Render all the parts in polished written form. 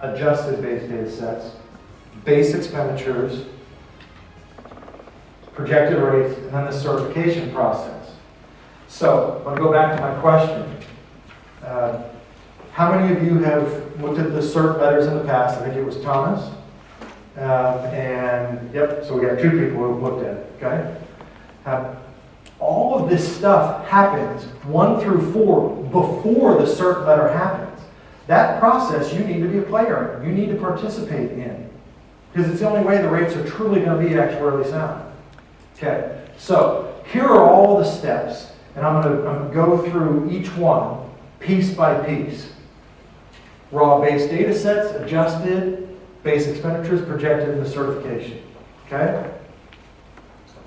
adjusted base data sets, base expenditures, projected rates, and then the certification process. So, I'll go back to my question. How many of you have looked at the cert letters in the past? I think it was Thomas. And yep, so we got 2 people who have looked at it, okay? All of this stuff happens 1 through 4 before the cert letter happens. That process you need to be a player in. You need to participate in. Because it's the only way the rates are truly going to be actuarially sound. Okay, so here are all the steps, and I'm going to go through each one piece by piece. Raw base data sets, adjusted, base expenditures, projected, and the certification. Okay?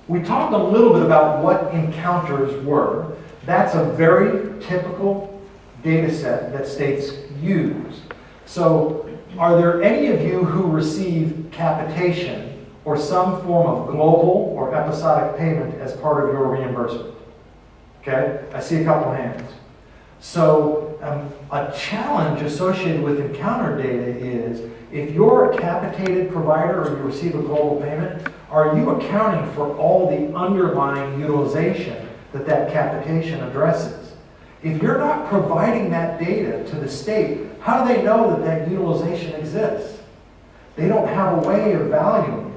We talked a little bit about what encounters were. That's a very typical data set that states use. So, are there any of you who receive capitation or some form of global or episodic payment as part of your reimbursement? Okay, I see a couple hands. So a challenge associated with encounter data is if you're a capitated provider or you receive a global payment, are you accounting for all the underlying utilization that that capitation addresses? If you're not providing that data to the state, how do they know that that utilization exists? They don't have a way of valuing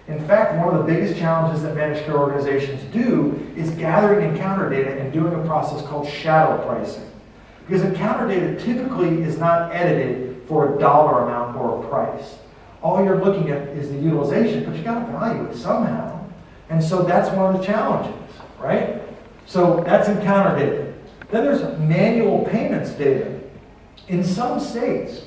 it. In fact, one of the biggest challenges that managed care organizations do is gathering encounter data and doing a process called shadow pricing. Because encounter data typically is not edited for a dollar amount or a price. All you're looking at is the utilization, but you got to value it somehow. And so that's one of the challenges, right? So that's encounter data. Then there's manual payments data. In some states,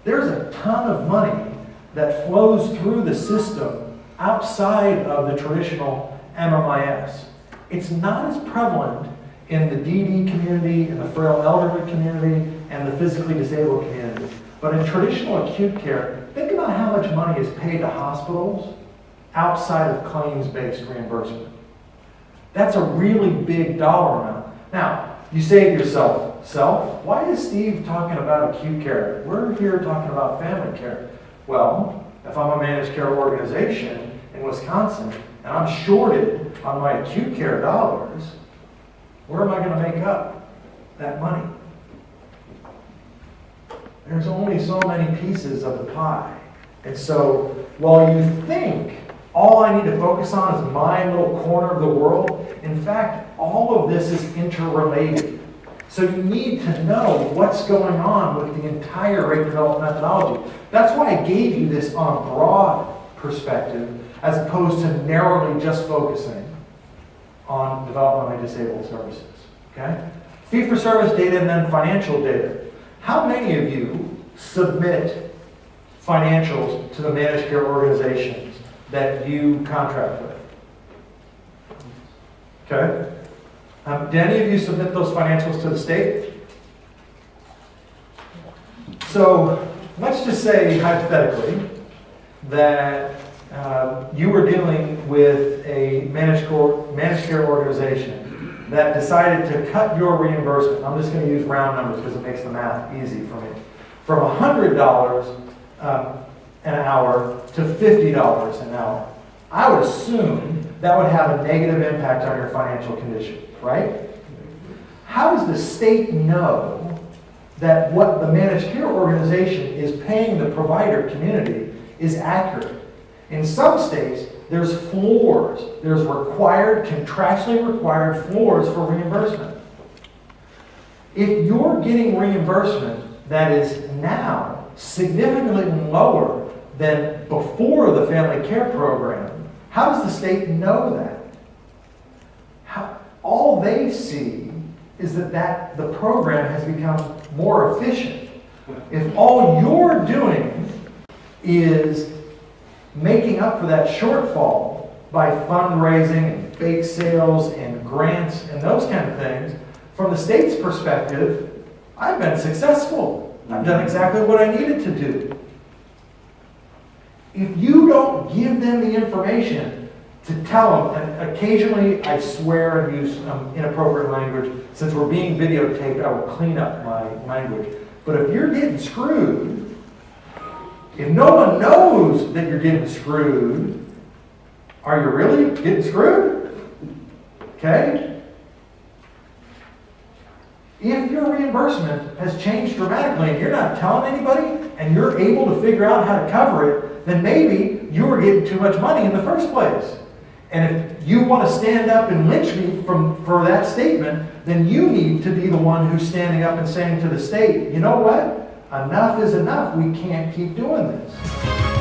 there's a ton of money that flows through the system outside of the traditional MMIS. It's not as prevalent in the DD community, in the frail elderly community, and the physically disabled community. But in traditional acute care, think about how much money is paid to hospitals outside of claims-based reimbursement. That's a really big dollar amount. Now, you say to yourself, why is Steve talking about acute care? We're here talking about family care. Well, if I'm a managed care organization in Wisconsin and I'm shorted on my acute care dollars, where am I going to make up that money? There's only so many pieces of the pie. And so while you think all I need to focus on is my little corner of the world, in fact, all of this is interrelated. So you need to know what's going on with the entire rate development methodology. That's why I gave you this on a broad perspective as opposed to narrowly just focusing on developmentally disabled services. Okay? Fee-for-service data and then financial data. How many of you submit financials to the managed care organizations that you contract with? Okay? Did any of you submit those financials to the state? So let's just say hypothetically that you were dealing with a managed care organization that decided to cut your reimbursement. I'm just going to use round numbers because it makes the math easy for me. From $100 an hour to $50 an hour. I would assume that would have a negative impact on your financial condition, right? How does the state know that what the managed care organization is paying the provider community is accurate? In some states, there's floors. There's contractually required floors for reimbursement. If you're getting reimbursement that is now significantly lower than before the family care program, how does the state know that? All they see is that the program has become more efficient. If all you're doing is making up for that shortfall by fundraising and bake sales and grants and those kind of things, from the state's perspective, I've been successful. I've done exactly what I needed to do. If you don't give them the information to tell them, and occasionally I swear and use inappropriate language, since we're being videotaped, I will clean up my language. But if you're getting screwed, If no one knows that you're getting screwed, are you really getting screwed? Okay? If your reimbursement has changed dramatically and you're not telling anybody and you're able to figure out how to cover it, then maybe you were getting too much money in the first place. And if you want to stand up and lynch me for that statement, then you need to be the one who's standing up and saying to the state, you know what? Enough is enough. We can't keep doing this.